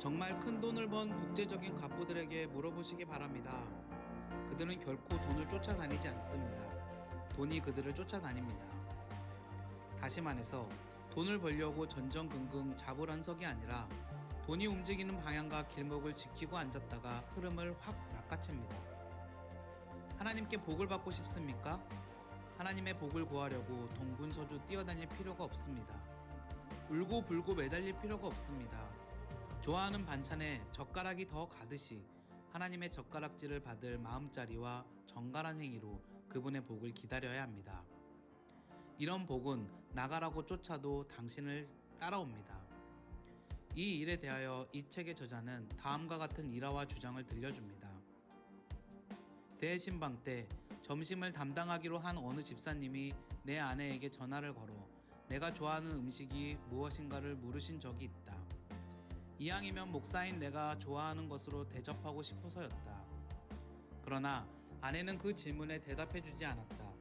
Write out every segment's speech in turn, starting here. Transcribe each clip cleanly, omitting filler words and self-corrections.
정말 큰 돈을 번 국제적인 갑부들에게 물어보시기 바랍니다. 그들은 결코 돈을 쫓아다니지 않습니다. 돈이 그들을 쫓아다닙니다. 다시 말해서 돈을 벌려고 전전긍긍 잡으란석이 아니라 돈이 움직이는 방향과 길목을 지키고 앉았다가 흐름을 확 낚아챕니다. 하나님께 복을 받고 싶습니까? 하나님의 복을 구하려고 동분서주 뛰어다닐 필요가 없습니다. 울고불고 매달릴 필요가 없습니다. 좋아하는 반찬에 젓가락이 더 가듯이 하나님의 젓가락질을 받을 마음자리와 정갈한 행위로 그분의 복을 기다려야 합니다. 이런 복은 나가라고 쫓아도 당신을 따라옵니다. 이 일에 대하여 이 책의 저자는 다음과 같은 일화와 주장을 들려줍니다. 대신방 때 점심을 담당하기로 한 어느 집사님이 내 아내에게 전화를 걸어 내가 좋아하는 음식이 무엇인가를 물으신 적이 있다. 이왕이면 목사인 내가 좋아하는 것으로 대접하고 싶어서였다. 그러나 아내는 그 질문에 대답해주지 않았다.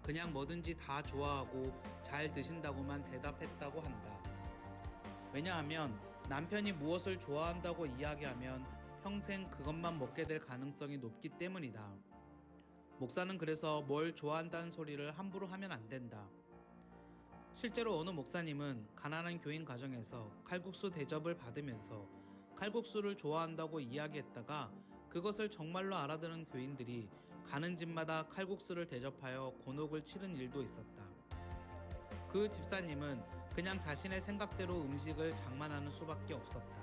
그냥 뭐든지 다 좋아하고 잘 드신다고만 대답했다고 한다. 왜냐하면 남편이 무엇을 좋아한다고 이야기하면 평생 그것만 먹게 될 가능성이 높기 때문이다. 목사는 그래서 뭘 좋아한다는 소리를 함부로 하면 안 된다. 실제로 어느 목사님은 가난한 교인 가정에서 칼국수 대접을 받으면서 칼국수를 좋아한다고 이야기했다가 그것을 정말로 알아듣는 교인들이 가는 집마다 칼국수를 대접하여 곤혹을 치른 일도 있었다. 그 집사님은 그냥 자신의 생각대로 음식을 장만하는 수밖에 없었다.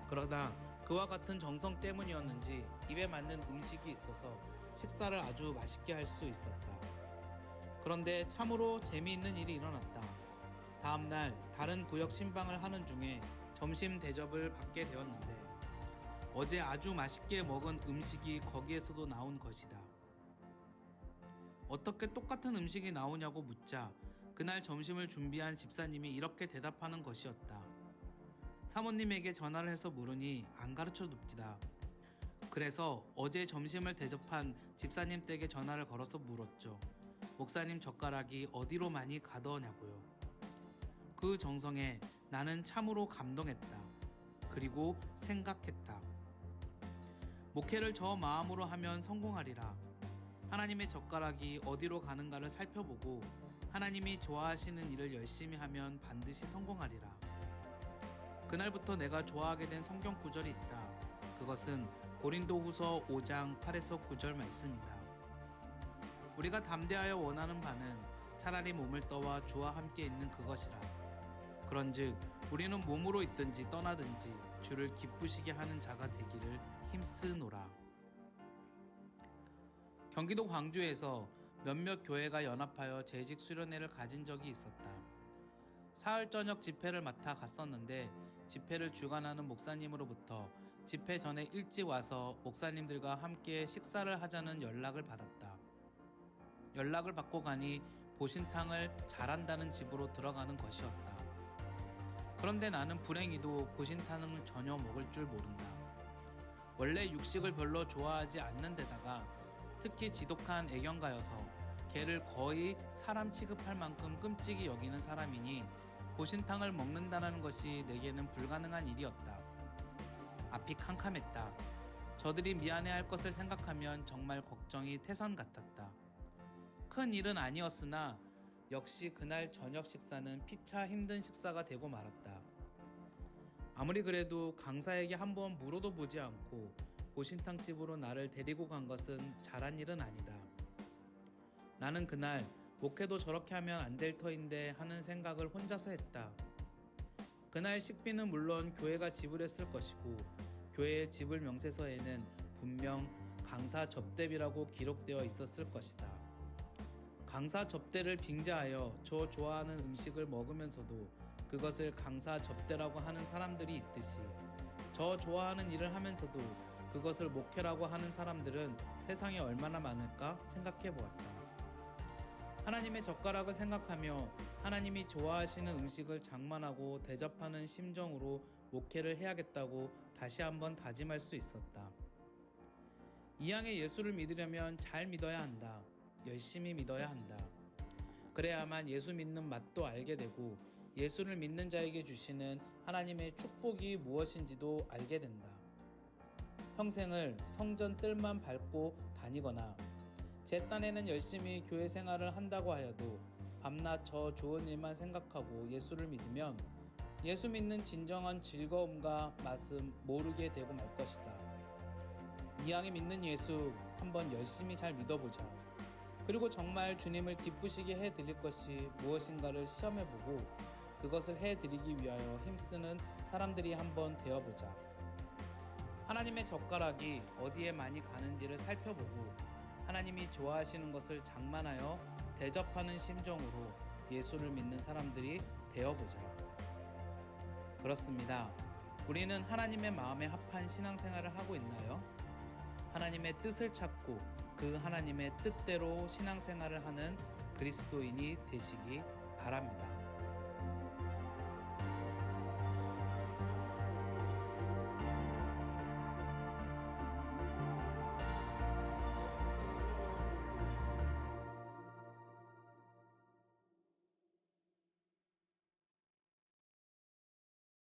그러다 그와 같은 정성 때문이었는지 입에 맞는 음식이 있어서 식사를 아주 맛있게 할 수 있었다. 그런데 참으로 재미있는 일이 일어났다. 다음날 다른 구역 신방을 하는 중에 점심 대접을 받게 되었는데 어제 아주 맛있게 먹은 음식이 거기에서도 나온 것이다. 어떻게 똑같은 음식이 나오냐고 묻자 그날 점심을 준비한 집사님이 이렇게 대답하는 것이었다. 사모님에게 전화를 해서 물으니 안 가르쳐 줍디다. 그래서 어제 점심을 대접한 집사님 댁에 전화를 걸어서 물었죠. 목사님 젓가락이 어디로 많이 가더냐고요. 그 정성에 나는 참으로 감동했다. 그리고 생각했다. 목회를 저 마음으로 하면 성공하리라. 하나님의 젓가락이 어디로 가는가를 살펴보고 하나님이 좋아하시는 일을 열심히 하면 반드시 성공하리라. 그날부터 내가 좋아하게 된 성경 구절이 있다. 그것은 고린도후서 5장 8에서 9절 말씀이다. 우리가 담대하여 원하는 바는 차라리 몸을 떠와 주와 함께 있는 그것이라. 그런즉 우리는 몸으로 있든지 떠나든지 주를 기쁘시게 하는 자가 되기를 힘쓰노라. 경기도 광주에서 몇몇 교회가 연합하여 재직 수련회를 가진 적이 있었다. 사흘 저녁 집회를 맡아 갔었는데 집회를 주관하는 목사님으로부터 집회 전에 일찍 와서 목사님들과 함께 식사를 하자는 연락을 받았다. 연락을 받고 가니 보신탕을 잘한다는 집으로 들어가는 것이었다. 그런데 나는 불행히도 보신탕을 전혀 먹을 줄 모른다. 원래 육식을 별로 좋아하지 않는 데다가 특히 지독한 애견가여서 개를 거의 사람 취급할 만큼 끔찍이 여기는 사람이니 보신탕을 먹는다는 것이 내게는 불가능한 일이었다. 앞이 캄캄했다. 저들이 미안해할 것을 생각하면 정말 걱정이 태산 같았다. 큰 일은 아니었으나 역시 그날 저녁 식사는 피차 힘든 식사가 되고 말았다. 아무리 그래도 강사에게 한번 물어도 보지 않고 보신탕 집으로 나를 데리고 간 것은 잘한 일은 아니다. 나는 그날 목회도 저렇게 하면 안 될 터인데 하는 생각을 혼자서 했다. 그날 식비는 물론 교회가 지불했을 것이고 교회의 지불 명세서에는 분명 강사 접대비라고 기록되어 있었을 것이다. 강사 접대를 빙자하여 저 좋아하는 음식을 먹으면서도 그것을 강사 접대라고 하는 사람들이 있듯이 저 좋아하는 일을 하면서도 그것을 목회라고 하는 사람들은 세상에 얼마나 많을까 생각해 보았다. 하나님의 젓가락을 생각하며 하나님이 좋아하시는 음식을 장만하고 대접하는 심정으로 목회를 해야겠다고 다시 한번 다짐할 수 있었다. 이왕에 예수를 믿으려면 잘 믿어야 한다. 열심히 믿어야 한다. 그래야만 예수 믿는 맛도 알게 되고 예수를 믿는 자에게 주시는 하나님의 축복이 무엇인지도 알게 된다. 평생을 성전 뜰만 밟고 다니거나 제 딴에는 열심히 교회 생활을 한다고 하여도 밤낮 저 좋은 일만 생각하고 예수를 믿으면 예수 믿는 진정한 즐거움과 맛은 모르게 되고 말 것이다. 이왕에 믿는 예수 한번 열심히 잘 믿어보자. 그리고 정말 주님을 기쁘시게 해드릴 것이 무엇인가를 시험해보고 그것을 해드리기 위하여 힘쓰는 사람들이 한번 되어보자. 하나님의 젓가락이 어디에 많이 가는지를 살펴보고 하나님이 좋아하시는 것을 장만하여 대접하는 심정으로 예수를 믿는 사람들이 되어보자. 그렇습니다. 우리는 하나님의 마음에 합한 신앙생활을 하고 있나요? 하나님의 뜻을 찾고 그 하나님의 뜻대로 신앙생활을 하는 그리스도인이 되시기 바랍니다.